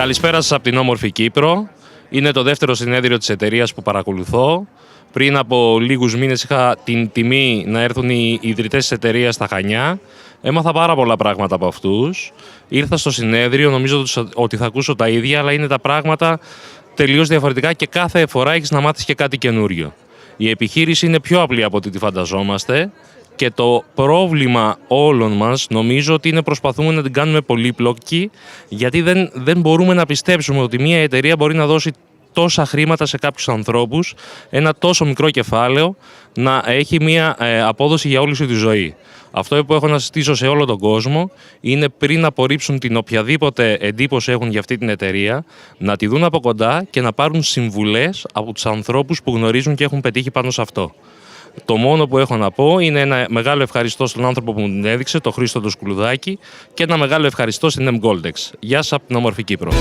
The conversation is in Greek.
Καλησπέρα σας από την όμορφη Κύπρο. Είναι το δεύτερο συνέδριο της εταιρείας που παρακολουθώ. Πριν από λίγους μήνες είχα την τιμή να έρθουν οι ιδρυτές της εταιρείας στα Χανιά. Έμαθα πάρα πολλά πράγματα από αυτούς. Ήρθα στο συνέδριο, νομίζω ότι θα ακούσω τα ίδια, αλλά είναι τα πράγματα τελείως διαφορετικά και κάθε φορά έχεις να μάθεις και κάτι καινούριο. Η επιχείρηση είναι πιο απλή από ό,τι τη φανταζόμαστε και το πρόβλημα όλων μας νομίζω ότι είναι προσπαθούμε να την κάνουμε πολύπλοκη, γιατί δεν μπορούμε να πιστέψουμε ότι μια εταιρεία μπορεί να δώσει τόσα χρήματα σε κάποιους ανθρώπους, ένα τόσο μικρό κεφάλαιο, να έχει μια απόδοση για όλη σου τη ζωή. Αυτό που έχω να συστήσω σε όλο τον κόσμο είναι πριν απορρίψουν την οποιαδήποτε εντύπωση έχουν για αυτή την εταιρεία, να τη δουν από κοντά και να πάρουν συμβουλές από τους ανθρώπους που γνωρίζουν και έχουν πετύχει πάνω σε αυτό. Το μόνο που έχω να πω είναι ένα μεγάλο ευχαριστώ στον άνθρωπο που μου την έδειξε, τον Χρήστο το Σκουλουδάκη, και ένα μεγάλο ευχαριστώ στην M Goldex. Γεια σας από την όμορφη Κύπρο.